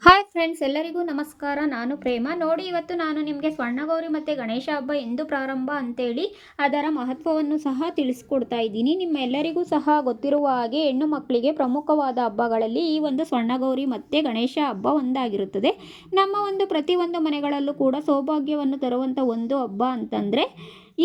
Hi friends, ಎಲ್ಲರಿಗೂ ನಮಸ್ಕಾರ. ನಾನು ಪ್ರೇಮ. ನೋಡಿ, ಇವತ್ತು ನಾನು ನಿಮಗೆ ಸ್ವರ್ಣಗೌರಿ ಮತ್ತು ಗಣೇಶ ಹಬ್ಬ ಎಂದು ಪ್ರಾರಂಭ ಅಂತೇಳಿ ಅದರ ಮಹತ್ವವನ್ನು ಸಹ ತಿಳಿಸ್ಕೊಡ್ತಾ ಇದ್ದೀನಿ. ನಿಮ್ಮೆಲ್ಲರಿಗೂ ಸಹ ಗೊತ್ತಿರುವ ಹಾಗೆ ಹೆಣ್ಣು ಮಕ್ಕಳಿಗೆ ಪ್ರಮುಖವಾದ ಹಬ್ಬಗಳಲ್ಲಿ ಈ ಒಂದು ಸ್ವರ್ಣಗೌರಿ ಮತ್ತು ಗಣೇಶ ಹಬ್ಬ ಒಂದಾಗಿರುತ್ತದೆ. ನಮ್ಮ ಪ್ರತಿಯೊಂದು ಮನೆಗಳಲ್ಲೂ ಕೂಡ ಸೌಭಾಗ್ಯವನ್ನು ತರುವಂಥ ಒಂದು ಹಬ್ಬ ಅಂತಂದರೆ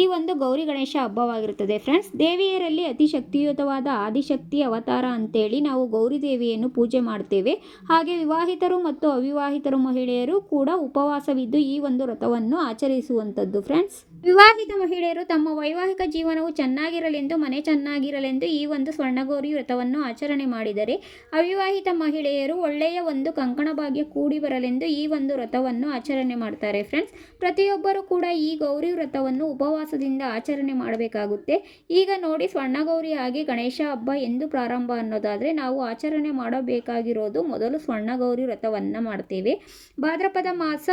ಈ ಒಂದು ಗೌರಿ ಗಣೇಶ ಹಬ್ಬವಾಗಿರುತ್ತದೆ ಫ್ರೆಂಡ್ಸ್. ದೇವಿಯರಲ್ಲಿ ಅತಿ ಶಕ್ತಿಯುತವಾದ ಆದಿಶಕ್ತಿ ಅವತಾರ ಅಂತೇಳಿ ನಾವು ಗೌರಿ ದೇವಿಯನ್ನು ಪೂಜೆ ಮಾಡ್ತೇವೆ. ಹಾಗೆ ವಿವಾಹಿತರು ಮತ್ತು ಅವಿವಾಹಿತರು ಮಹಿಳೆಯರು ಕೂಡ ಉಪವಾಸವಿದ್ದು ಈ ಒಂದು ವ್ರತವನ್ನು ಆಚರಿಸುವಂಥದ್ದು ಫ್ರೆಂಡ್ಸ್. ವಿವಾಹಿತ ಮಹಿಳೆಯರು ತಮ್ಮ ವೈವಾಹಿಕ ಜೀವನವು ಚೆನ್ನಾಗಿರಲೆಂದು, ಮನೆ ಚೆನ್ನಾಗಿರಲೆಂದು ಈ ಒಂದು ಸ್ವರ್ಣಗೌರಿ ವ್ರತವನ್ನು ಆಚರಣೆ ಮಾಡಿದರೆ, ಅವಿವಾಹಿತ ಮಹಿಳೆಯರು ಒಳ್ಳೆಯ ಒಂದು ಕಂಕಣ ಭಾಗ್ಯ ಕೂಡಿ ಬರಲೆಂದು ಈ ಒಂದು ವ್ರತವನ್ನು ಆಚರಣೆ ಮಾಡ್ತಾರೆ ಫ್ರೆಂಡ್ಸ್. ಪ್ರತಿಯೊಬ್ಬರು ಕೂಡ ಈ ಗೌರಿ ವ್ರತವನ್ನು ಉಪವಾಸದಿಂದ ಆಚರಣೆ ಮಾಡಬೇಕಾಗುತ್ತೆ. ಈಗ ನೋಡಿ, ಸ್ವರ್ಣಗೌರಿ ಹಾಗೆ ಗಣೇಶ ಹಬ್ಬ ಎಂದು ಪ್ರಾರಂಭ ಅನ್ನೋದಾದರೆ ನಾವು ಆಚರಣೆ ಮಾಡಬೇಕಾಗಿರೋದು ಮೊದಲು ಸ್ವರ್ಣಗೌರಿ ವ್ರತವನ್ನು ಮಾಡ್ತೇವೆ. ಭಾದ್ರಪದ ಮಾಸ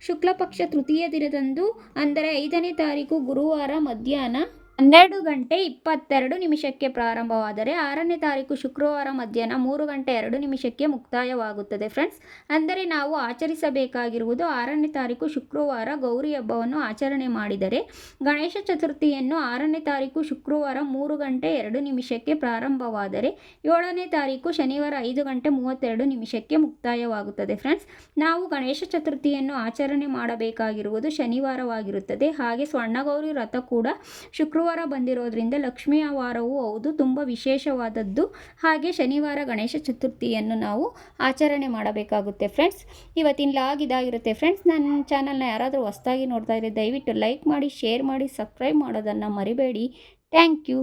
ಶುಕ್ಲ ಪಕ್ಷ ತೃತೀಯ ದಿನದಂದು, ಅಂದರೆ 5ನೇ ತಾರೀಕು ಗುರುವಾರ ಮಧ್ಯಾಹ್ನ 12:22 ಪ್ರಾರಂಭವಾದರೆ 6ನೇ ತಾರೀಕು ಶುಕ್ರವಾರ ಮಧ್ಯಾಹ್ನ 3:02 ಮುಕ್ತಾಯವಾಗುತ್ತದೆ ಫ್ರೆಂಡ್ಸ್. ಅಂದರೆ ನಾವು ಆಚರಿಸಬೇಕಾಗಿರುವುದು 6ನೇ ತಾರೀಕು ಶುಕ್ರವಾರ ಗೌರಿ ಹಬ್ಬವನ್ನು ಆಚರಣೆ ಮಾಡಿದರೆ, ಗಣೇಶ ಚತುರ್ಥಿಯನ್ನು 6ನೇ ತಾರೀಕು ಶುಕ್ರವಾರ 3:02 ಪ್ರಾರಂಭವಾದರೆ 7ನೇ ತಾರೀಕು ಶನಿವಾರ 5:32 ಮುಕ್ತಾಯವಾಗುತ್ತದೆ ಫ್ರೆಂಡ್ಸ್. ನಾವು ಗಣೇಶ ಚತುರ್ಥಿಯನ್ನು ಆಚರಣೆ ಮಾಡಬೇಕಾಗಿರುವುದು ಶನಿವಾರವಾಗಿರುತ್ತದೆ. ಹಾಗೆ ಸ್ವರ್ಣಗೌರಿ ವ್ರತ ಕೂಡ ಶುಕ್ರವಾರ ಬಂದಿರೋದ್ರಿಂದ ಲಕ್ಷ್ಮಿಯ ವಾರವೂ ಹೌದು, ತುಂಬ ವಿಶೇಷವಾದದ್ದು. ಹಾಗೆ ಶನಿವಾರ ಗಣೇಶ ಚತುರ್ಥಿಯನ್ನು ನಾವು ಆಚರಣೆ ಮಾಡಬೇಕಾಗುತ್ತೆ ಫ್ರೆಂಡ್ಸ್. ಇವತ್ತಿನ ಲಾಗ್ ಇದಾಗಿರುತ್ತೆ ಫ್ರೆಂಡ್ಸ್. ನನ್ನ ಚಾನಲ್ನ ಯಾರಾದರೂ ಹೊಸದಾಗಿ ನೋಡ್ತಾ ಇದ್ದರೆ ದಯವಿಟ್ಟು ಲೈಕ್ ಮಾಡಿ, ಶೇರ್ ಮಾಡಿ, ಸಬ್ಸ್ಕ್ರೈಬ್ ಮಾಡೋದನ್ನು ಮರಿಬೇಡಿ. Thank you.